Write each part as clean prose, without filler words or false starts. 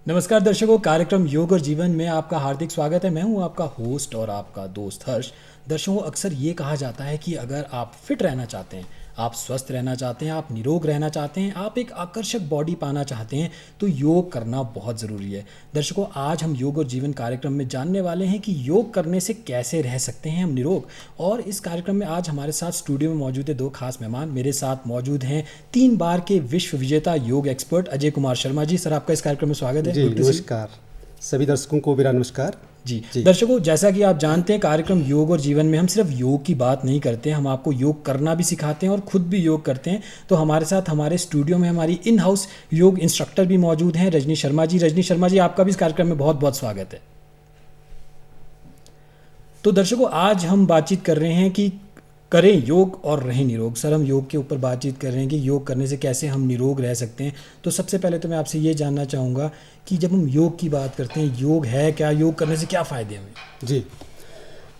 नमस्कार दर्शकों, कार्यक्रम योग और जीवन में आपका हार्दिक स्वागत है। मैं हूं आपका होस्ट और आपका दोस्त हर्ष। दर्शकों, अक्सर ये कहा जाता है कि अगर आप फिट रहना चाहते हैं, आप स्वस्थ रहना चाहते हैं, आप निरोग रहना चाहते हैं, आप एक आकर्षक बॉडी पाना चाहते हैं, तो योग करना बहुत ज़रूरी है। दर्शकों, आज हम योग और जीवन कार्यक्रम में जानने वाले हैं कि योग करने से कैसे रह सकते हैं हम निरोग। और इस कार्यक्रम में आज हमारे साथ स्टूडियो में मौजूद है दो खास मेहमान। मेरे साथ मौजूद हैं 3 बार के विश्व विजेता योग एक्सपर्ट अजय कुमार शर्मा जी। सर, आपका इस कार्यक्रम में स्वागत है। जी नमस्कार, सभी दर्शकों को मेरा नमस्कार। जी दर्शकों, जैसा कि आप जानते हैं, कार्यक्रम योग और जीवन में हम सिर्फ योग की बात नहीं करते, हम आपको योग करना भी सिखाते हैं और खुद भी योग करते हैं। तो हमारे साथ हमारे स्टूडियो में हमारी इन हाउस योग इंस्ट्रक्टर भी मौजूद हैं, रजनी शर्मा जी। रजनी शर्मा जी, आपका भी इस कार्यक्रम में बहुत बहुत स्वागत है। तो दर्शकों, आज हम बातचीत कर रहे हैं कि करें योग और रहें निरोग। सर, हम योग के ऊपर बातचीत कर रहे हैं कि योग करने से कैसे हम निरोग रह सकते हैं। तो सबसे पहले तो मैं आपसे ये जानना चाहूँगा कि जब हम योग की बात करते हैं, योग है क्या, योग करने से क्या फ़ायदे हमें? जी,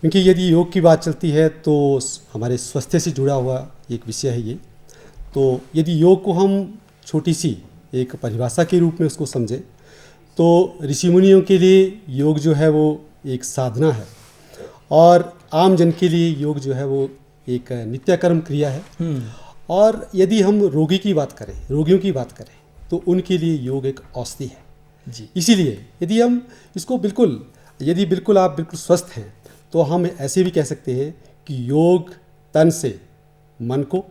क्योंकि यदि योग की बात चलती है तो हमारे स्वास्थ्य से जुड़ा हुआ एक विषय है ये। तो यदि योग को हम छोटी सी एक परिभाषा के रूप में उसको समझें तो ऋषि मुनियों के लिए योग जो है वो एक साधना है और आम जन के लिए योग जो है वो एक नित्यकर्म क्रिया है। और यदि हम रोगी की बात करें, रोगियों की बात करें, तो उनके लिए योग एक औषधि है जी। इसीलिए यदि हम इसको बिल्कुल आप बिल्कुल स्वस्थ हैं तो हम ऐसे भी कह सकते हैं कि योग तन से मन को,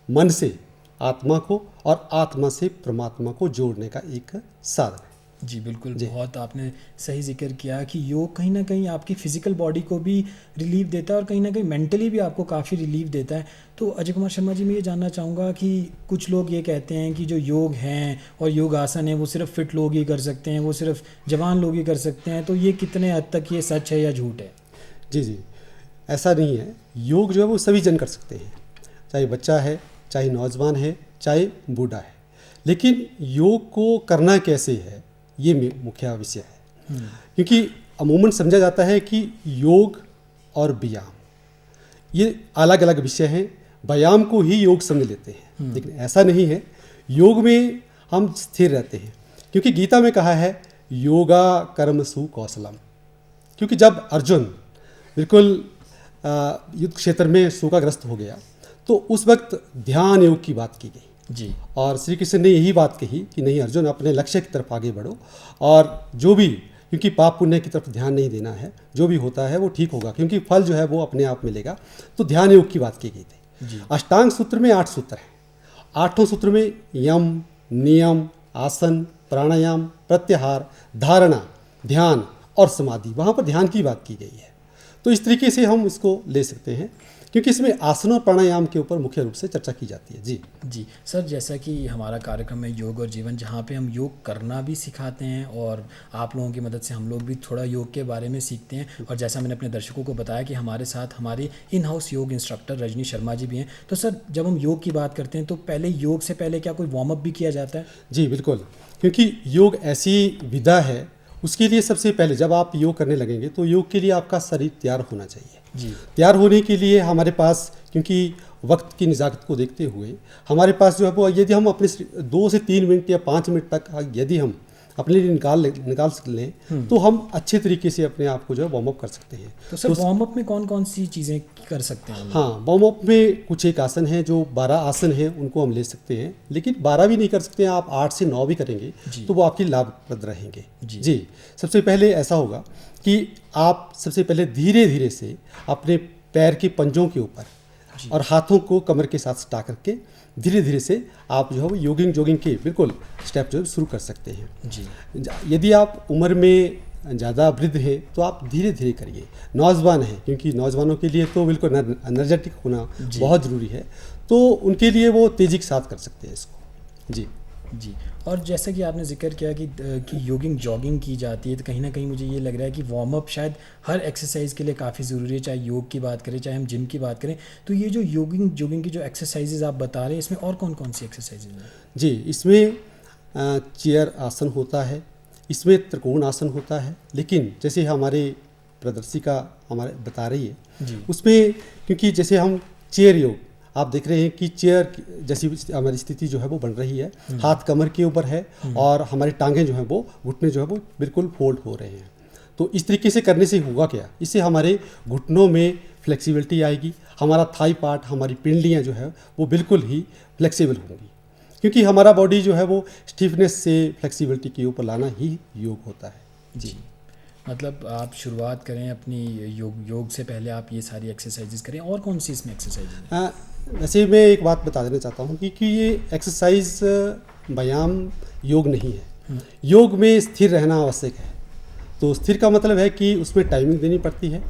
मन से आत्मा को और आत्मा से परमात्मा को जोड़ने का एक साधन है। जी बिल्कुल, बहुत आपने सही जिक्र किया कि योग कहीं ना कहीं आपकी फिजिकल बॉडी को भी रिलीफ देता है और कहीं ना कहीं मेंटली भी आपको काफ़ी रिलीफ देता है। तो अजय कुमार शर्मा जी, मैं ये जानना चाहूँगा कि कुछ लोग ये कहते हैं कि जो योग हैं और योग आसन है वो सिर्फ फिट लोग ही कर सकते हैं, वो सिर्फ जवान लोग ही कर सकते हैं। तो ये कितने हद तक ये सच है या झूठ है? जी, ऐसा नहीं है। योग जो है वो सभी जन कर सकते हैं, चाहे बच्चा है, चाहे नौजवान है, चाहे बूढ़ा है। लेकिन योग को करना कैसे है, ये मुख्य विषय है। क्योंकि अमूमन समझा जाता है कि योग और व्यायाम ये अलग अलग विषय हैं, व्यायाम को ही योग समझ लेते हैं, लेकिन ऐसा नहीं है। योग में हम स्थिर रहते हैं, क्योंकि गीता में कहा है योगा कर्मसु कौशलम। क्योंकि जब अर्जुन बिल्कुल युद्ध क्षेत्र में शोकाग्रस्त हो गया तो उस वक्त ध्यान योग की बात की गई जी। और श्री कृष्ण ने यही बात कही कि नहीं अर्जुन, अपने लक्ष्य की तरफ आगे बढ़ो और जो भी, क्योंकि पाप पुण्य की तरफ ध्यान नहीं देना है, जो भी होता है वो ठीक होगा, क्योंकि फल जो है वो अपने आप मिलेगा। तो ध्यान योग की बात की गई थी। अष्टांग सूत्र में 8 सूत्र हैं। 8 सूत्र में यम, नियम, आसन, प्राणायाम, प्रत्याहार, धारणा, ध्यान और समाधि, वहाँ पर ध्यान की बात की गई है। तो इस तरीके से हम इसको ले सकते हैं, क्योंकि इसमें आसन और प्राणायाम के ऊपर मुख्य रूप से चर्चा की जाती है। जी सर, जैसा कि हमारा कार्यक्रम है योग और जीवन, जहाँ पे हम योग करना भी सिखाते हैं और आप लोगों की मदद से हम लोग भी थोड़ा योग के बारे में सीखते हैं। और जैसा मैंने अपने दर्शकों को बताया कि हमारे साथ हमारी इन हाउस योग इंस्ट्रक्टर रजनी शर्मा जी भी हैं। तो सर, जब हम योग की बात करते हैं तो पहले योग से पहले क्या कोई वार्म अप भी किया जाता है? जी बिल्कुल, क्योंकि योग ऐसी विधा है, उसके लिए सबसे पहले जब आप योग करने लगेंगे तो योग के लिए आपका शरीर तैयार होना चाहिए। जी। तैयार होने के लिए हमारे पास, क्योंकि वक्त की निज़ाकत को देखते हुए हमारे पास जो है वो, यदि हम अपने 2 से 3 मिनट या 5 मिनट तक यदि हम अपने लिए निकाल लें तो हम अच्छे तरीके से अपने आप को जो है वार्म अप कर सकते हैं। तो सर, वार्म अप में कौन कौन सी चीज़ें कर सकते हैं? हाँ, वार्म अप में कुछ एक आसन हैं, जो 12 आसन हैं, उनको हम ले सकते हैं। लेकिन 12 भी नहीं कर सकते हैं, आप 8 से 9 भी करेंगे तो वो आपके लाभप्रद रहेंगे। जी, सबसे पहले ऐसा होगा कि आप सबसे पहले धीरे धीरे से अपने पैर के पंजों के ऊपर और हाथों को कमर के साथ सटा करके धीरे धीरे से आप जो है वो जोगिंग के बिल्कुल स्टेप जो है शुरू कर सकते हैं। जी। यदि आप उम्र में ज़्यादा वृद्ध है तो आप धीरे धीरे करिए। नौजवान हैं, क्योंकि नौजवानों के लिए तो बिल्कुल एनर्जेटिक होना बहुत ज़रूरी है, तो उनके लिए वो तेज़ी के साथ कर सकते हैं इसको। जी। और जैसे कि आपने जिक्र किया कि जॉगिंग की जाती है, तो कहीं ना कहीं मुझे ये लग रहा है कि वार्म अप शायद हर एक्सरसाइज के लिए काफ़ी ज़रूरी है, चाहे योग की बात करें, चाहे हम जिम की बात करें। तो ये जो जॉगिंग की जो एक्सरसाइजेज आप बता रहे हैं, इसमें और कौन कौन सी एक्सरसाइजेज हैं? जी, इसमें चेयर आसन होता है, इसमें त्रिकोण आसन होता है, लेकिन जैसे हमारे प्रदर्शिका हमारे बता रही है उसमें, क्योंकि जैसे हम चेयर योग, आप देख रहे हैं कि चेयर जैसी हमारी स्थिति जो है वो बन रही है, हाथ कमर के ऊपर है और हमारी टांगें जो हैं वो, घुटने जो है वो बिल्कुल फोल्ड हो रहे हैं। तो इस तरीके से करने से होगा क्या, इससे हमारे घुटनों में फ्लेक्सिबिलिटी आएगी, हमारा थाई पार्ट, हमारी पिंडलियाँ जो है वो बिल्कुल ही फ्लेक्सिबल होंगी, क्योंकि हमारा बॉडी जो है वो स्टिफनेस से फ्लेक्सिबिलिटी के ऊपर लाना ही योग होता है। जी, मतलब आप शुरुआत करें अपनी योग से पहले आप ये सारी एक्सरसाइजेज करें। और कौन सी इसमें एक्सरसाइज है? वैसे मैं एक बात बता देना चाहता हूँ कि ये एक्सरसाइज व्यायाम योग नहीं है। योग में स्थिर रहना आवश्यक है। तो स्थिर का मतलब है कि उसमें टाइमिंग देनी पड़ती है,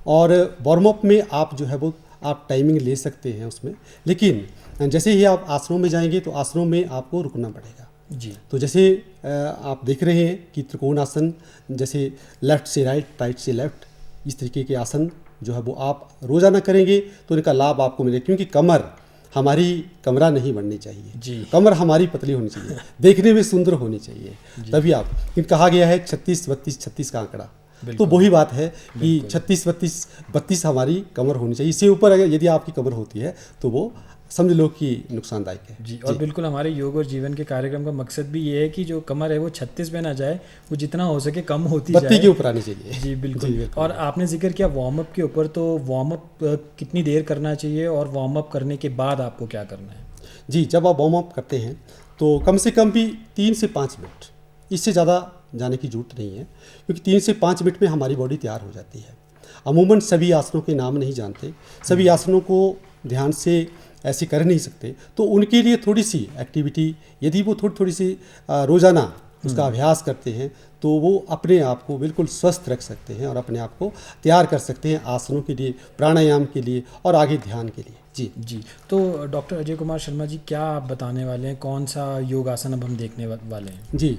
और वार्म अप में आप जो है वो आप टाइमिंग ले सकते हैं उसमें, लेकिन जैसे ही आप आसनों में जाएंगे तो आसनों में आपको रुकना पड़ेगा। जी, तो जैसे आप देख रहे हैं कि त्रिकोण आसन, जैसे लेफ़्ट से राइट, राइट से लेफ़्ट, इस तरीके के आसन जो है वो आप रोज़ाना करेंगे तो इनका लाभ आपको मिलेगा, क्योंकि कमर हमारी कमरा नहीं बननी चाहिए जी। कमर हमारी पतली होनी चाहिए, देखने में सुंदर होनी चाहिए, तभी आप, कहा गया है 36 32 36 का आंकड़ा, तो वही बात है कि 36 32 32 हमारी कमर होनी चाहिए। इससे ऊपर अगर यदि आपकी कमर होती है तो वो समझ लो कि नुकसानदायक है। जी, और बिल्कुल हमारे योग और जीवन के कार्यक्रम का मकसद भी ये है कि जो कमर है वो 36 पे ना जाए, वो जितना हो सके कम होती जाए, 32 के ऊपर आनी चाहिए। जी बिल्कुल। और आपने जिक्र किया वार्म अप के ऊपर, तो वार्म अप कितनी देर करना चाहिए और वार्म अप करने के बाद आपको क्या करना है? जी, जब आप वार्म अप करते हैं तो कम से कम भी 3 से 5 मिनट, इससे ज़्यादा जाने की जरूरत नहीं है, क्योंकि 3 से 5 मिनट में हमारी बॉडी तैयार हो जाती है। अमूमन सभी आसनों के नाम नहीं जानते, सभी आसनों को ध्यान से ऐसे कर नहीं सकते, तो उनके लिए थोड़ी सी एक्टिविटी, यदि वो थोड़ी सी रोज़ाना उसका अभ्यास करते हैं तो वो अपने आप को बिल्कुल स्वस्थ रख सकते हैं और अपने आप को तैयार कर सकते हैं आसनों के लिए, प्राणायाम के लिए और आगे ध्यान के लिए। जी जी, तो डॉक्टर अजय कुमार शर्मा जी, क्या आप बताने वाले हैं, कौन सा योगासन अब हम देखने वाले हैं? जी,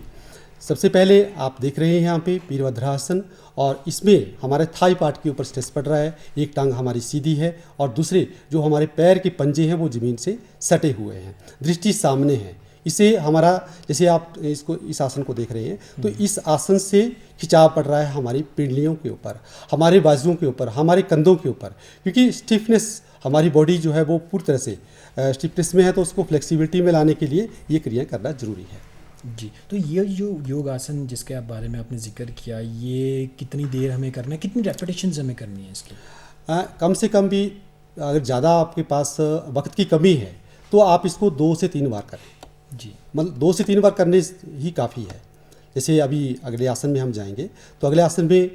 सबसे पहले आप देख रहे हैं यहाँ पे वीरभद्रासन, और इसमें हमारे थाई पार्ट के ऊपर स्ट्रेस पड़ रहा है। एक टांग हमारी सीधी है और दूसरे जो हमारे पैर के पंजे हैं वो ज़मीन से सटे हुए हैं, दृष्टि सामने है। इसे हमारा, जैसे आप इसको इस आसन को देख रहे हैं तो इस आसन से खिंचाव पड़ रहा है हमारी पिंडलियों के ऊपर, हमारे बाजुओं के ऊपर, हमारे कंधों के ऊपर, क्योंकि स्टिफनेस हमारी बॉडी जो है वो पूरी तरह से स्टिफनेस में है, तो उसको फ्लेक्सिबिलिटी में लाने के लिए ये क्रिया करना जरूरी है। जी, तो ये जो योग आसन जिसके आप बारे में आपने जिक्र किया, ये कितनी देर हमें करना है, कितनी रेपिटेशंस हमें करनी है इसकी? कम से कम भी, अगर ज़्यादा आपके पास वक्त की कमी है तो आप इसको 2 से 3 बार करें। जी, मतलब 2 से 3 बार करने ही काफ़ी है। जैसे अभी अगले आसन में हम जाएंगे तो अगले आसन में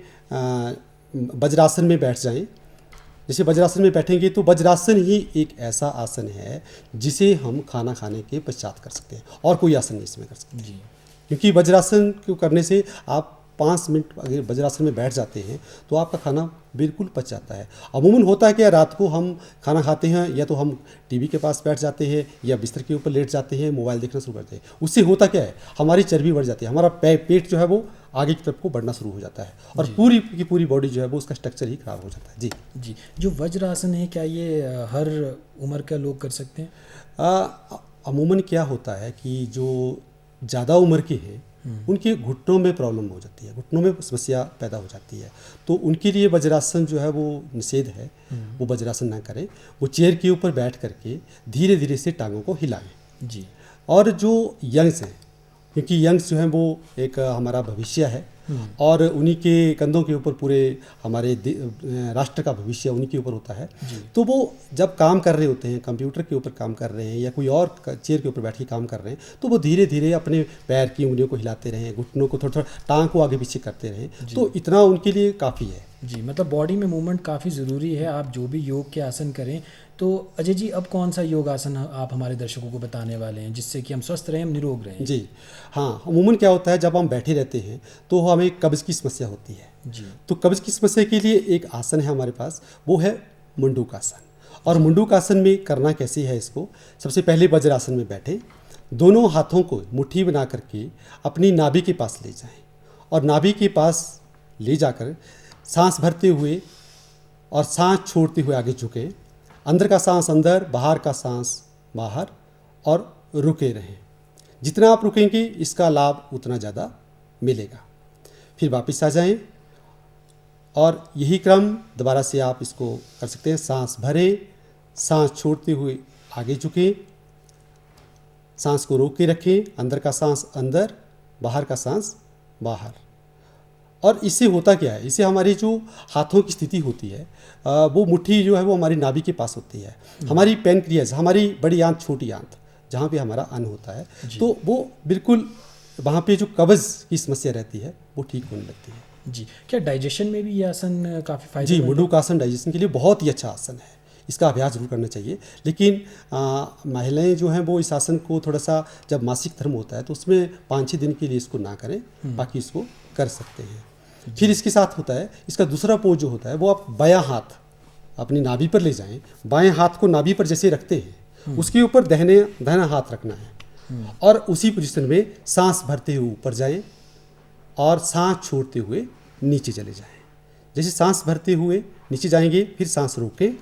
वज्रासन में बैठ जाएं। जैसे वज्रासन में बैठेंगे तो वज्रासन ही एक ऐसा आसन है जिसे हम खाना खाने के पश्चात कर सकते हैं, और कोई आसन नहीं इसमें कर सकते। जी, क्योंकि वज्रासन को करने से आप 5 मिनट अगर वज्रासन में बैठ जाते हैं तो आपका खाना बिल्कुल पच जाता है। अमूमन होता है कि रात को हम खाना खाते हैं या तो हम टीवी के पास बैठ जाते हैं या बिस्तर के ऊपर लेट जाते हैं, मोबाइल देखना शुरू करते हैं। उससे होता क्या है, हमारी चर्बी बढ़ जाती है, हमारा पेट जो है वो आगे की तरफ को बढ़ना शुरू हो जाता है, और पूरी की पूरी बॉडी जो है वो उसका स्ट्रक्चर ही खराब हो जाता है। जी जी, जो वज्रासन है, क्या ये हर उम्र के लोग कर सकते हैं? अमूमन क्या होता है कि जो ज़्यादा उम्र के हैं उनके घुटनों में प्रॉब्लम हो जाती है, घुटनों में समस्या पैदा हो जाती है, तो उनके लिए वज्रासन जो है वो निषेध है, वो वज्रासन ना करें। वो चेयर के ऊपर बैठ करके धीरे धीरे से टांगों को हिलाएं। जी, और जो यंग्स हैं, क्योंकि यंग्स जो हैं वो एक हमारा भविष्य है, और उन्हीं के कंधों के ऊपर पूरे हमारे राष्ट्र का भविष्य उन्हीं के ऊपर होता है। तो वो जब काम कर रहे होते हैं, कंप्यूटर के ऊपर काम कर रहे हैं या कोई और चेयर के ऊपर बैठ के काम कर रहे हैं, तो वो धीरे धीरे अपने पैर की उंगलियों को हिलाते रहें, घुटनों को थोड़ा थोड़ा, टांग को आगे पीछे करते रहें, तो इतना उनके लिए काफ़ी है। जी, मतलब बॉडी में मूवमेंट काफ़ी ज़रूरी है। आप जो भी योग के आसन करें, तो अजय जी अब कौन सा योग आसन आप हमारे दर्शकों को बताने वाले हैं जिससे कि हम स्वस्थ रहें, हम निरोग रहें? जी हाँ, अमूमन क्या होता है, जब हम बैठे रहते हैं तो हमें कब्ज़ की समस्या होती है। जी, तो कब्ज़ की समस्या के लिए एक आसन है हमारे पास, वो है मुंडूकासन। और मुंडूकासन में करना कैसे है इसको, सबसे पहले वज्रासन में बैठे, दोनों हाथों को मुट्ठी बना करके अपनी नाभि के पास ले जाएं, और नाभि के पास ले जाकर सांस भरते हुए और सांस छोड़ते हुए आगे झुकें, अंदर का सांस अंदर, बाहर का सांस बाहर, और रुके रहें। जितना आप रुकेंगे इसका लाभ उतना ज़्यादा मिलेगा। फिर वापस आ जाएं, और यही क्रम दोबारा से आप इसको कर सकते हैं। सांस भरें, सांस छोड़ते हुए आगे झुकें, सांस को रोक के रखें, अंदर का सांस अंदर, बाहर का सांस बाहर। और इससे होता क्या है, इससे हमारी जो हाथों की स्थिति होती है वो मुट्ठी जो है वो हमारी नाभि के पास होती है। हमारी पैनक्रियाज, हमारी बड़ी आंत छोटी आंत जहाँ पे हमारा अन्न होता है, तो वो बिल्कुल वहाँ पे जो कब्ज की समस्या रहती है वो ठीक होने लगती है। जी, क्या डाइजेशन में भी ये आसन काफ़ी जी, फायदेमंद है? मुंडूकासन डाइजेशन के लिए बहुत ही अच्छा आसन है, इसका अभ्यास जरूर करना चाहिए। लेकिन महिलाएं जो हैं वो इस आसन को थोड़ा सा, जब मासिक धर्म होता है तो उसमें 5-6 दिन के लिए इसको ना करें, बाकी इसको कर सकते हैं। फिर इसके साथ होता है इसका दूसरा पोज जो होता है वो आप बायां हाथ अपनी नाभि पर ले जाएं, बाएं हाथ को नाभि पर जैसे रखते हैं उसके ऊपर दाहिना हाथ रखना है और उसी पोजीशन में सांस भरते हुए ऊपर जाएं और सांस छोड़ते हुए नीचे चले जाएं। जैसे सांस भरते हुए नीचे जाएंगे फिर सांस रोकें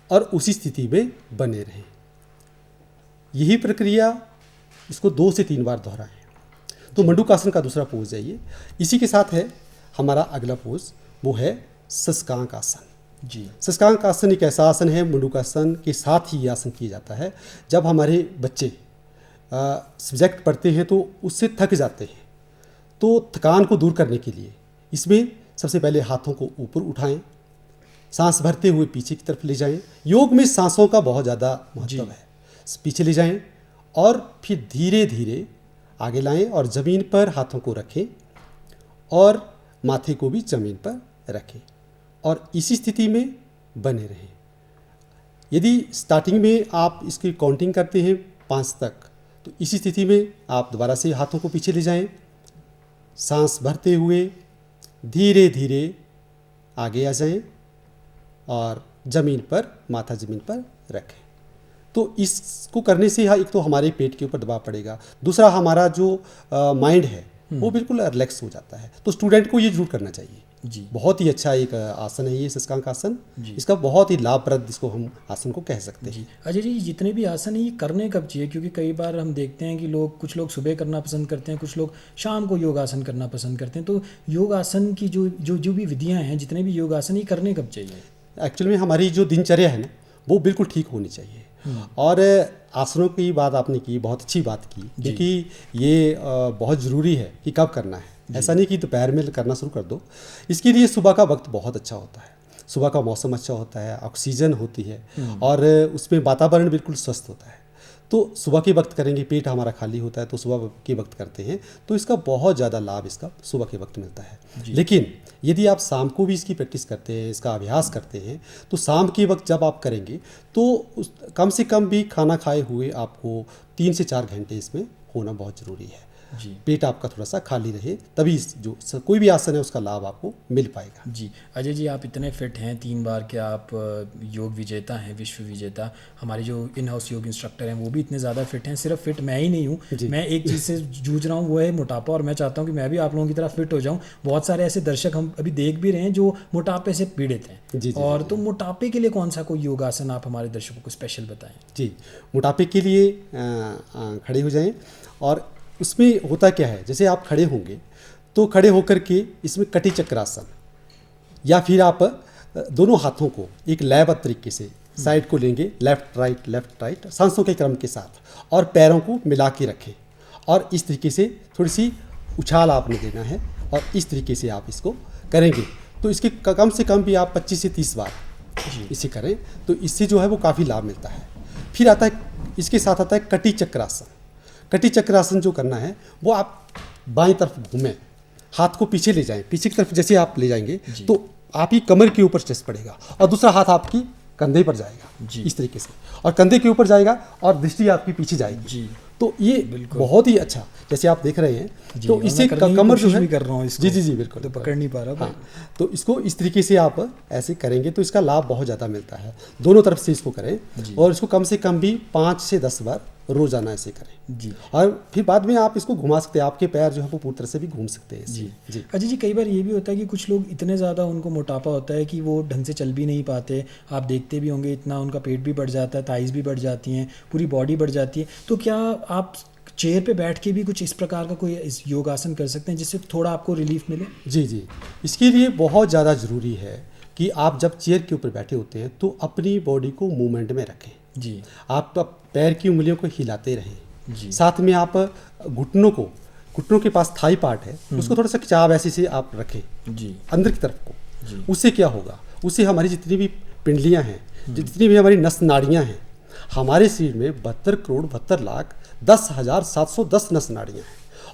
और उसी स्थिति में बने रहें। यही प्रक्रिया इसको 2 से 3 बार दोहराएं। तो मंडूकासन का दूसरा पोज है ये। इसी के साथ है हमारा अगला पोज, वो है शशकांक आसन। जी, शशकांक आसन एक ऐसा आसन है, मंडूकासन के साथ ही ये आसन किया जाता है। जब हमारे बच्चे सब्जेक्ट पढ़ते हैं तो उससे थक जाते हैं, तो थकान को दूर करने के लिए इसमें सबसे पहले हाथों को ऊपर उठाएं, सांस भरते हुए पीछे की तरफ ले जाएं। योग में सांसों का बहुत ज़्यादा महत्व है। पीछे ले जाएं और फिर धीरे धीरे आगे लाएं और ज़मीन पर हाथों को रखें और माथे को भी ज़मीन पर रखें और इसी स्थिति में बने रहें। यदि स्टार्टिंग में आप इसकी काउंटिंग करते हैं 5 तक, तो इसी स्थिति में आप दोबारा से हाथों को पीछे ले जाएं, सांस भरते हुए धीरे धीरे आगे आ जाएं और ज़मीन पर, माथा ज़मीन पर रखें। तो इसको करने से एक तो हमारे पेट के ऊपर दबाव पड़ेगा, दूसरा हमारा जो माइंड है वो बिल्कुल रिलैक्स हो जाता है। तो स्टूडेंट को ये जरूर करना चाहिए। जी, बहुत ही अच्छा एक आसन है ये शशकांक आसन। इसका बहुत ही लाभप्रद इसको हम आसन को कह सकते हैं। जी। अजय जी, जितने भी आसन हैं ये करने कब चाहिए? क्योंकि कई बार हम देखते हैं कि कुछ लोग सुबह करना पसंद करते हैं, कुछ लोग शाम को योगासन करना पसंद करते हैं। तो योगासन की जो भी विधियां हैं, जितने भी योगासन, ये करने कब चाहिए? एक्चुअली में हमारी जो दिनचर्या है ना वो बिल्कुल ठीक होनी चाहिए। और आसनों की बात आपने की, बहुत अच्छी बात की, क्योंकि ये बहुत ज़रूरी है कि कब करना है। ऐसा नहीं कि दोपहर में करना शुरू कर दो। इसके लिए सुबह का वक्त बहुत अच्छा होता है, सुबह का मौसम अच्छा होता है, ऑक्सीजन होती है और उसमें वातावरण बिल्कुल स्वस्थ होता है। तो सुबह के वक्त करेंगे, पेट हमारा खाली होता है तो सुबह के वक्त करते हैं तो इसका बहुत ज़्यादा लाभ इसका सुबह के वक्त मिलता है। लेकिन यदि आप शाम को भी इसकी प्रैक्टिस करते हैं, इसका अभ्यास करते हैं, तो शाम के वक्त जब आप करेंगे तो कम से कम भी खाना खाए हुए आपको 3 से 4 घंटे इसमें होना बहुत ज़रूरी है। जी, पेट आपका थोड़ा सा खाली रहे, तभी कोई भी आसन है उसका लाभ आपको मिल पाएगा। जी। अजय जी, आप इतने फिट हैं, 3 बार के आप योग विजेता हैं, विश्व विजेता। हमारे जो इन हाउस योग इंस्ट्रक्टर हैं वो भी इतने ज़्यादा फिट हैं। सिर्फ फिट मैं ही नहीं हूँ, मैं एक चीज़ से जूझ रहा हूँ, वो है मोटापा, और मैं चाहता हूँ कि मैं भी आप लोगों की तरह फिट हो जाऊँ। बहुत सारे ऐसे दर्शक हम अभी देख भी रहे हैं जो मोटापे से पीड़ित हैं। और तो मोटापे के लिए कौन सा कोई योगासन आप हमारे दर्शकों को स्पेशल बताएं? जी, मोटापे के लिए खड़े हो जाएं। और उसमें होता क्या है, जैसे आप खड़े होंगे तो खड़े होकर के इसमें कटी चक्रासन, या फिर आप दोनों हाथों को एक लयबद्ध तरीके से साइड को लेंगे, लेफ्ट राइट सांसों के क्रम के साथ, और पैरों को मिला के रखें और इस तरीके से थोड़ी सी उछाल आपने देना है और इस तरीके से आप इसको करेंगे तो इसके कम से कम भी आप 25 से 30 बार इसे करें तो इससे जो है वो काफ़ी लाभ मिलता है। फिर आता है, इसके साथ आता है कटी चक्रासन। कटी चक्रासन जो करना है वो आप बाईं तरफ घूमें, हाथ को पीछे ले जाएं, पीछे की तरफ जैसे आप ले जाएंगे तो आपकी कमर के ऊपर स्ट्रेस पड़ेगा और दूसरा हाथ आपकी कंधे पर जाएगा इस तरीके से, और कंधे के ऊपर जाएगा और दृष्टि आपकी पीछे जाएगी। तो ये बहुत ही अच्छा, जैसे आप देख रहे हैं, तो इससे कमर जो है, कर रहा हूँ इसको, जी बिल्कुल, तो पकड़ नहीं पा रहा। हाँ, तो इसको इस तरीके से आप ऐसे करेंगे तो इसका लाभ बहुत ज़्यादा मिलता है। दोनों तरफ से इसको करें और इसको कम से कम भी 5 से 10 बार रोजाना ऐसे करें जी। और फिर बाद में आप इसको घुमा सकते हैं, आपके पैर जो है वो पूरी तरह से भी घूम सकते हैं जी। अजय जी, कई बार ये भी होता है कि कुछ लोग इतने ज़्यादा उनको मोटापा होता है कि वो ढंग से चल भी नहीं पाते। आप देखते भी होंगे, इतना उनका पेट भी बढ़ जाता है, थाइज भी बढ़ जाती हैं, पूरी बॉडी बढ़ जाती है। तो क्या आप चेयर पे बैठ के भी कुछ इस प्रकार का कोई योगासन कर सकते हैं जिससे थोड़ा आपको रिलीफ मिले? जी, इसके लिए बहुत ज़्यादा ज़रूरी है कि आप जब चेयर के ऊपर बैठे होते हैं तो अपनी बॉडी को मूवमेंट में रखें। जी आप पैर की उंगलियों को हिलाते रहें। जी साथ में आप घुटनों के पास थाई पार्ट है उसको थोड़ा सा खिंचाव ऐसे से आप रखें जी अंदर की तरफ को। जी उससे क्या होगा, उससे हमारी जितनी भी पिंडलियां हैं, जितनी भी हमारी नस नाड़ियां हैं, हमारे शरीर में 72,72,10,710 नस नाड़ियां हैं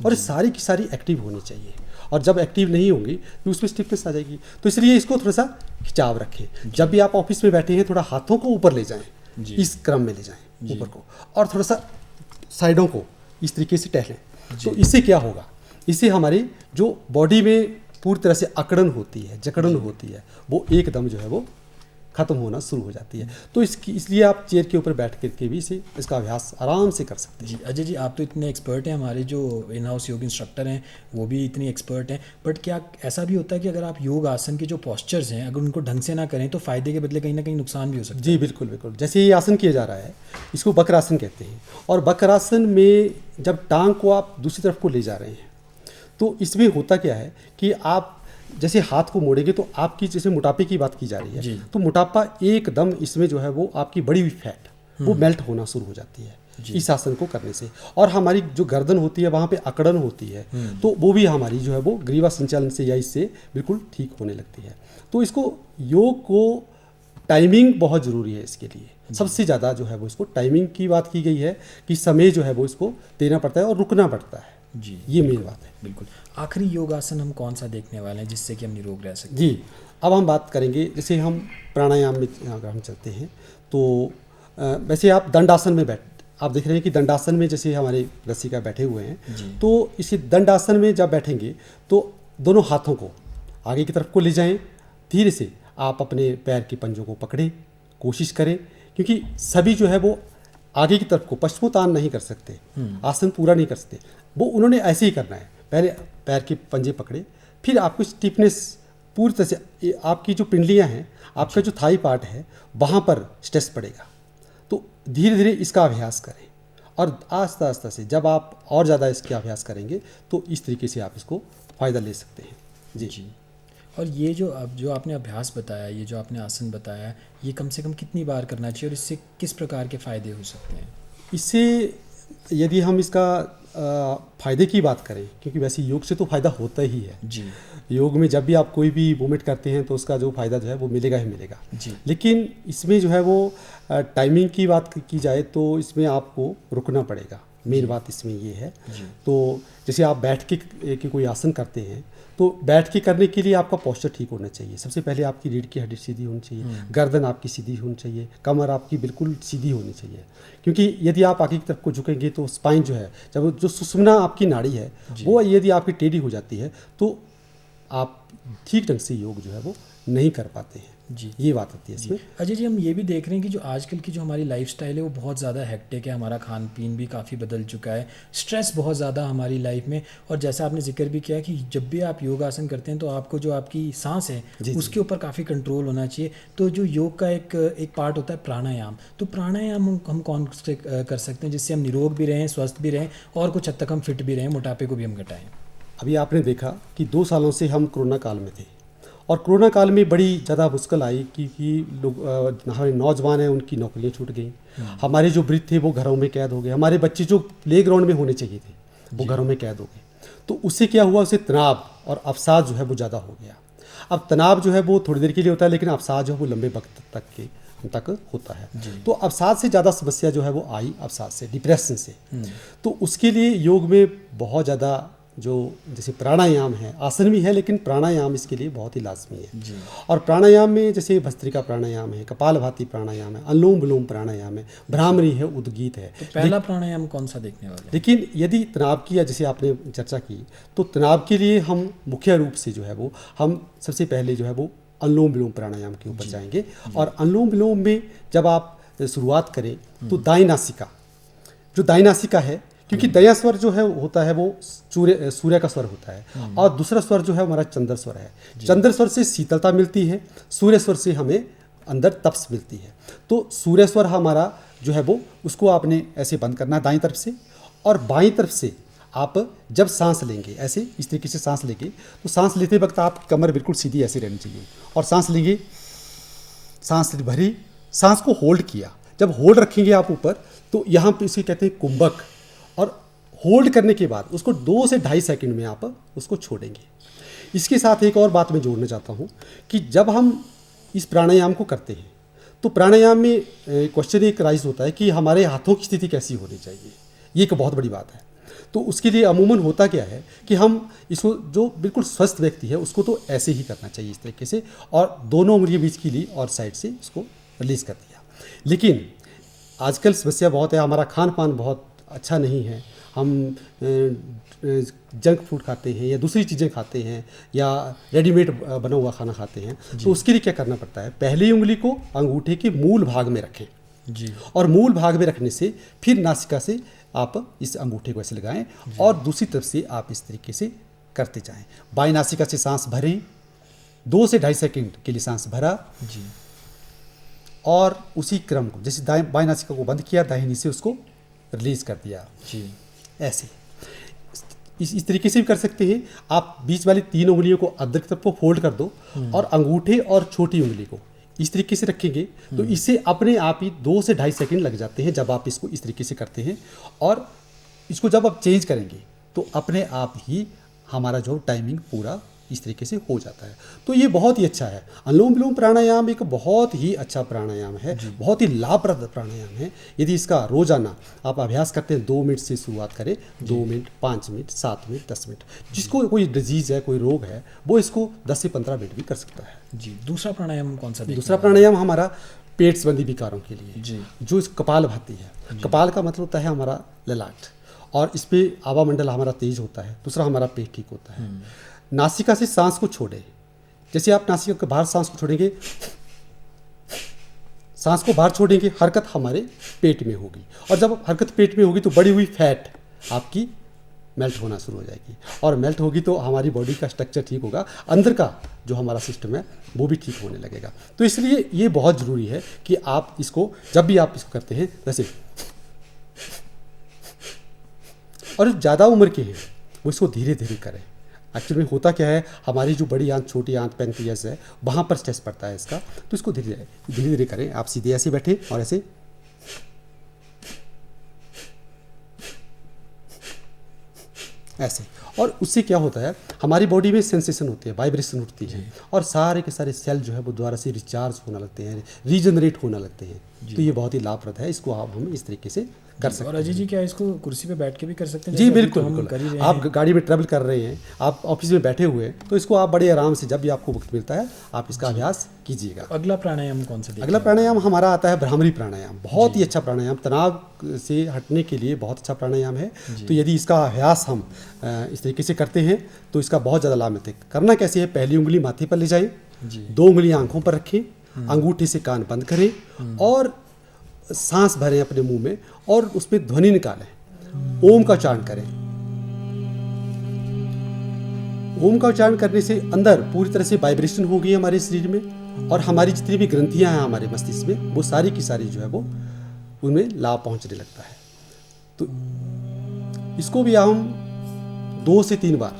और ये सारी की सारी एक्टिव होनी चाहिए। और जब एक्टिव नहीं होंगी तो उसमें स्टिफनेस आ जाएगी। तो इसलिए इसको थोड़ा सा खिंचाव रखें। जब भी आप ऑफिस में बैठे हैं थोड़ा हाथों को ऊपर ले जाएं, इस क्रम में ले जाएं ऊपर को, और थोड़ा सा साइडों को इस तरीके से टहलें। तो इससे क्या होगा, इससे हमारी जो बॉडी में पूरी तरह से अकड़न होती है, जकड़न होती है, वो एकदम जो है वो खत्म होना शुरू हो जाती है। तो इसलिए आप चेयर के ऊपर बैठ करके भी इसका अभ्यास आराम से कर सकते हैं। जी अजय जी, आप तो इतने एक्सपर्ट हैं, हमारे जो इन हाउस योग इंस्ट्रक्टर हैं वो भी इतनी एक्सपर्ट हैं, बट क्या ऐसा भी होता है कि अगर आप योग आसन के जो पोस्चर्स हैं अगर उनको ढंग से ना करें तो फ़ायदे के बदले कहीं ना कहीं नुकसान भी हो सकता है? जी बिल्कुल बिल्कुल। जैसे ये आसन किया जा रहा है इसको वक्रासन कहते हैं, और वक्रासन में जब टांग को आप दूसरी तरफ को ले जा रहे हैं तो इसमें होता क्या है कि आप जैसे हाथ को मोड़ेंगे तो आपकी, जैसे मोटापे की बात की जा रही है, तो मोटापा एकदम इसमें जो है वो आपकी बड़ी हुई फैट वो मेल्ट होना शुरू हो जाती है इस आसन को करने से। और हमारी जो गर्दन होती है वहाँ पे अकड़न होती है, तो वो भी हमारी जो है वो ग्रीवा संचालन से या इससे बिल्कुल ठीक होने लगती है। तो इसको योग को टाइमिंग बहुत ज़रूरी है इसके लिए, सबसे ज़्यादा जो है वो इसको टाइमिंग की बात की गई है कि समय जो है वो इसको देना पड़ता है और रुकना पड़ता है। जी ये मेन बात है। बिल्कुल। आखिरी योगासन हम कौन सा देखने वाले हैं जिससे कि हम निरोग रह सकें? जी अब हम बात करेंगे, जैसे हम प्राणायाम में अगर हम चलते हैं तो वैसे आप दंडासन में आप देख रहे हैं कि दंडासन में जैसे हमारे रसिका बैठे हुए हैं, तो इसी दंडासन में जब बैठेंगे तो दोनों हाथों को आगे की तरफ को ले जाएं, धीरे से आप अपने पैर के पंजों को पकड़ें, कोशिश करें, क्योंकि सभी जो है वो आगे की तरफ को पश्चिमोत्तान नहीं कर सकते, आसन पूरा नहीं कर सकते, वो उन्होंने ऐसे ही करना है। पहले पैर के पंजे पकड़े, फिर आपको स्टिफनेस पूरी तरह से, आपकी जो पिंडलियां हैं, आपका जो थाई पार्ट है वहाँ पर स्ट्रेस पड़ेगा। तो धीरे धीरे इसका अभ्यास करें और आस्ता आस्ता से जब आप और ज़्यादा इसका अभ्यास करेंगे तो इस तरीके से आप इसको फ़ायदा ले सकते हैं। जी और ये जो आपने अभ्यास बताया, ये जो आपने आसन बताया, ये कम से कम कितनी बार करना चाहिए और इससे किस प्रकार के फ़ायदे हो सकते हैं? इससे यदि हम इसका फ़ायदे की बात करें, क्योंकि वैसे योग से तो फ़ायदा होता ही है जी। योग में जब भी आप कोई भी मूवमेंट करते हैं तो उसका जो फ़ायदा जो है वो मिलेगा ही मिलेगा जी। लेकिन इसमें जो है वो टाइमिंग की बात की जाए तो इसमें आपको रुकना पड़ेगा। मेन बात इसमें ये है। तो जैसे आप बैठ के कोई आसन करते हैं तो बैठ के करने के लिए आपका पोस्चर ठीक होना चाहिए। सबसे पहले आपकी रीढ़ की हड्डी सीधी होनी चाहिए, गर्दन आपकी सीधी होनी चाहिए, कमर आपकी बिल्कुल सीधी होनी चाहिए, क्योंकि यदि आप आगे की तरफ को झुकेंगे तो स्पाइन जो है, जब जो सुषुम्ना आपकी नाड़ी है वो यदि आपकी टेढ़ी हो जाती है तो आप ठीक ढंग से योग जो है वो नहीं कर पाते हैं। जी, ये बात होती है इसमें। अजय जी, हम ये भी देख रहे हैं कि जो आजकल की जो हमारी लाइफस्टाइल है वो बहुत ज़्यादा हेक्टिक है, हमारा खान पीन भी काफ़ी बदल चुका है, स्ट्रेस बहुत ज़्यादा हमारी लाइफ में, और जैसा आपने जिक्र भी किया कि जब भी आप योगासन करते हैं तो आपको जो आपकी सांस है उसके ऊपर काफ़ी कंट्रोल होना चाहिए। तो जो योग का एक पार्ट होता है प्राणायाम, तो प्राणायाम हम कौन से कर सकते हैं जिससे हम निरोग भी रहें, स्वस्थ भी रहें और कुछ हद तक हम फिट भी रहें, मोटापे को भी हम घटाएँ? अभी आपने देखा कि 2 सालों से हम कोरोना काल में थे और कोरोना काल में बड़ी ज़्यादा मुश्किल आई कि लोग, हमारे नौजवान हैं उनकी नौकरियां छूट गई, हमारे जो वृद्ध थे वो घरों में कैद हो गए, हमारे बच्चे जो प्ले ग्राउंड में होने चाहिए थे वो घरों में कैद हो गए। तो उससे क्या हुआ, उससे तनाव और अवसाद जो है वो ज़्यादा हो गया। अब तनाव जो है वो थोड़ी देर के लिए होता है लेकिन अवसाद जो है वो लंबे वक्त तक होता है। तो अवसाद से ज़्यादा समस्या जो है वो आई अवसाद से, डिप्रेशन से। तो उसके लिए योग में बहुत ज़्यादा जो जैसे प्राणायाम है, आसन भी है लेकिन प्राणायाम इसके लिए बहुत ही लाजमी है। और प्राणायाम में जैसे भस्त्रिका प्राणायाम है, कपालभाति प्राणायाम है, अनुलोम विलोम प्राणायाम है, भ्रामरी है, उद्गीत है। तो पहला प्राणायाम कौन सा देखने वाले? लेकिन यदि तनाव की, या जैसे आपने चर्चा की, तो तनाव के लिए हम मुख्य रूप से जो है वो हम सबसे पहले जो है वो अनुलोम विलोम प्राणायाम के ऊपर जाएंगे। और अनुलोम विलोम में जब आप शुरुआत करें तो दाई नासिका, जो दाई नासिका है, क्योंकि दया स्वर जो है होता है वो सूर्य का स्वर होता है और दूसरा स्वर जो है हमारा चंद्र स्वर है। चंद्र स्वर से शीतलता मिलती है, सूर्य स्वर से हमें अंदर तपस मिलती है। तो सूर्य स्वर हमारा जो है वो, उसको आपने ऐसे बंद करना है दाईं तरफ से, और बाईं तरफ से आप जब सांस लेंगे ऐसे इस तरीके से सांस लेंगे तो सांस लेते वक्त आप कमर बिल्कुल सीधी ऐसे रहनी चाहिए और सांस लेंगे, सांस भरी, सांस को होल्ड किया। जब होल्ड रखेंगे आप ऊपर तो यहाँ पे इसे कहते हैं कुंभक, और होल्ड करने के बाद उसको 2 से 2.5 सेकंड में आप उसको छोड़ेंगे। इसके साथ एक और बात मैं जोड़ना चाहता हूँ कि जब हम इस प्राणायाम को करते हैं तो प्राणायाम में क्वेश्चन एक राइज होता है कि हमारे हाथों की स्थिति कैसी होनी चाहिए। ये एक बहुत बड़ी बात है। तो उसके लिए अमूमन होता क्या है कि हम इसको, जो बिल्कुल स्वस्थ व्यक्ति है उसको तो ऐसे ही करना चाहिए इस तरीके से, और दोनों उंगलियां बीच की ली और साइड से इसको रिलीज कर दिया। लेकिन आजकल समस्या बहुत है, हमारा खान पान बहुत अच्छा नहीं है, हम जंक फूड खाते हैं या दूसरी चीज़ें खाते हैं या रेडीमेड बना हुआ खाना खाते हैं। तो उसके लिए क्या करना पड़ता है, पहली उंगली को अंगूठे के मूल भाग में रखें जी, और मूल भाग में रखने से फिर नासिका से आप इस अंगूठे को ऐसे लगाएं और दूसरी तरफ से आप इस तरीके से करते जाएं। बाएं नासिका से सांस भरें, 2 से 2.5 सेकंड के लिए सांस भरा जी, और उसी क्रम को जैसे बाएं नासिका को बंद किया, दाहिनी से उसको रिलीज कर दिया जी, ऐसे। इस तरीके से भी कर सकते हैं आप। बीच वाली 3 उंगलियों को अंदर की तरफ को फोल्ड कर दो और अंगूठे और छोटी उंगली को इस तरीके से रखेंगे तो इससे अपने आप ही 2 से 2.5 सेकंड लग जाते हैं जब आप इसको इस तरीके से करते हैं। और इसको जब आप चेंज करेंगे तो अपने आप ही हमारा जो टाइमिंग पूरा इस तरीके से हो जाता है। तो ये बहुत ही अच्छा है। अनुलोम विलोम प्राणायाम एक बहुत ही अच्छा प्राणायाम है, बहुत ही लाभप्रद प्राणायाम है। यदि इसका रोजाना आप अभ्यास करते हैं, 2 मिनट से शुरुआत करें, 2 मिनट, 5 मिनट, 7 मिनट, 10 मिनट, जिसको कोई डिजीज़ है, कोई रोग है, वो इसको 10 से 15 मिनट भी कर सकता है। जी। दूसरा प्राणायाम कौन सा? दूसरा प्राणायाम हमारा पेट संबंधी विकारों के लिए जी, जो इस कपालभाति है। कपाल का मतलब होता है हमारा ललाट, और इस पे आवा मंडल हमारा तेज होता है। दूसरा हमारा पेट ठीक होता है। नासिका से सांस को छोड़ें, जैसे आप नासिका के बाहर सांस को छोड़ेंगे, सांस को बाहर छोड़ेंगे, हरकत हमारे पेट में होगी, और जब हरकत पेट में होगी तो बड़ी हुई फैट आपकी मेल्ट होना शुरू हो जाएगी, और मेल्ट होगी तो हमारी बॉडी का स्ट्रक्चर ठीक होगा, अंदर का जो हमारा सिस्टम है वो भी ठीक होने लगेगा। तो इसलिए ये बहुत ज़रूरी है कि आप इसको जब भी आप इसको करते हैं वैसे, और ज़्यादा उम्र के हैं वो इसको धीरे धीरे करें। एक्चुअली में होता क्या है, हमारी जो बड़ी आंत, छोटी आंत, पेनक्रियास है, वहाँ पर स्ट्रेस पड़ता है इसका, तो इसको धीरे धीरे करें। आप सीधे ऐसे बैठे और ऐसे ऐसे, और उससे क्या होता है, हमारी बॉडी में सेंसेशन होती है, वाइब्रेशन उठती है, और सारे के सारे सेल जो है वो दोबारा से रिचार्ज होने लगते हैं, रीजनरेट होने लगते हैं। तो ये बहुत ही लाभप्रद है, इसको आप हम इस तरीके से कर सकते हैं। और अजय जी, क्या इसको कुर्सी पे बैठ के भी कर सकते हैं? जी जैसे अभी बिल्कुल, तो हम बिल्कुल। कर ही रहे आप हैं। गाड़ी में ट्रैवल कर रहे हैं, आप ऑफिस में बैठे हुए हैं, तो इसको आप बड़े आराम से जब भी आपको वक्त मिलता है आप इसका अभ्यास कीजिएगा। अगला प्राणायाम कौन सा? अगला प्राणायाम हमारा आता है भ्रामरी प्राणायाम। बहुत ही अच्छा प्राणायाम, तनाव से हटने के लिए बहुत अच्छा प्राणायाम है। तो यदि इसका अभ्यास हम इस तरीके से करते हैं तो इसका बहुत ज़्यादा लाभ मिलते हैं। करना कैसे है, पहली उंगली माथे पर ले जाएं, 2 उंगलियां आंखों पर रखें, अंगूठे से कान बंद करें और सांस भरें अपने मुंह में, और उसमें ध्वनि निकालें, ओम का उच्चारण करें। ओम का उच्चारण करने से अंदर पूरी तरह से वाइब्रेशन होगी हमारे शरीर में, और हमारी जितनी भी ग्रंथियां हैं हमारे मस्तिष्क में, वो सारी की सारी जो है वो उनमें लाभ पहुंचने लगता है। तो इसको भी हम 2 से 3 बार,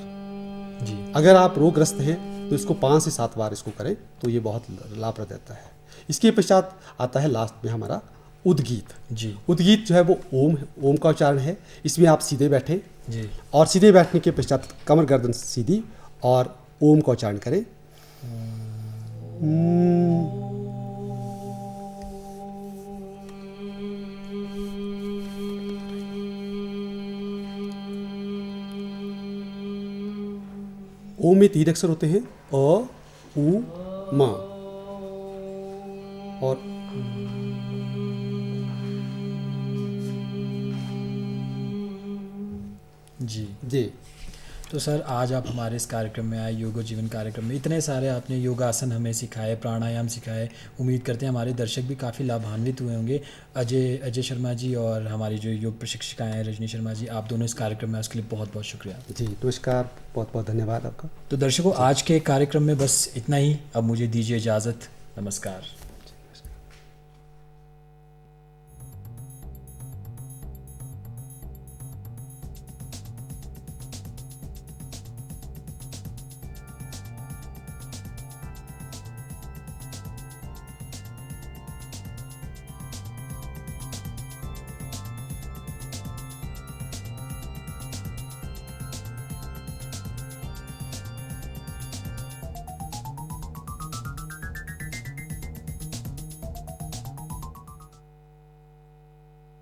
जी, अगर आप रोगग्रस्त हैं तो इसको 5 से 7 बार इसको करें तो ये बहुत लाभप्रद रहता है। इसके पश्चात आता है लास्ट में हमारा उद्गीत। जी, उद्गीत जो है वो ओम का उच्चारण है। इसमें आप सीधे बैठें, जी, और सीधे बैठने के पश्चात कमर गर्दन सीधी और ओम का उच्चारण करें। ओम में 3 अक्षर होते हैं, अ, उ, म, और जी। जी। तो सर, आज आप हमारे इस कार्यक्रम में आए, योग और जीवन कार्यक्रम में इतने सारे आपने योगासन हमें सिखाए, प्राणायाम सिखाए। उम्मीद करते हैं हमारे दर्शक भी काफ़ी लाभान्वित हुए होंगे। अजय शर्मा जी और हमारी जो योग प्रशिक्षिकाएँ हैं रजनी शर्मा जी, आप दोनों इस कार्यक्रम में उसके लिए बहुत बहुत शुक्रिया। जी नमस्कार, बहुत बहुत धन्यवाद आपका। तो दर्शकों, आज के कार्यक्रम में बस इतना ही। अब मुझे दीजिए इजाज़त। नमस्कार।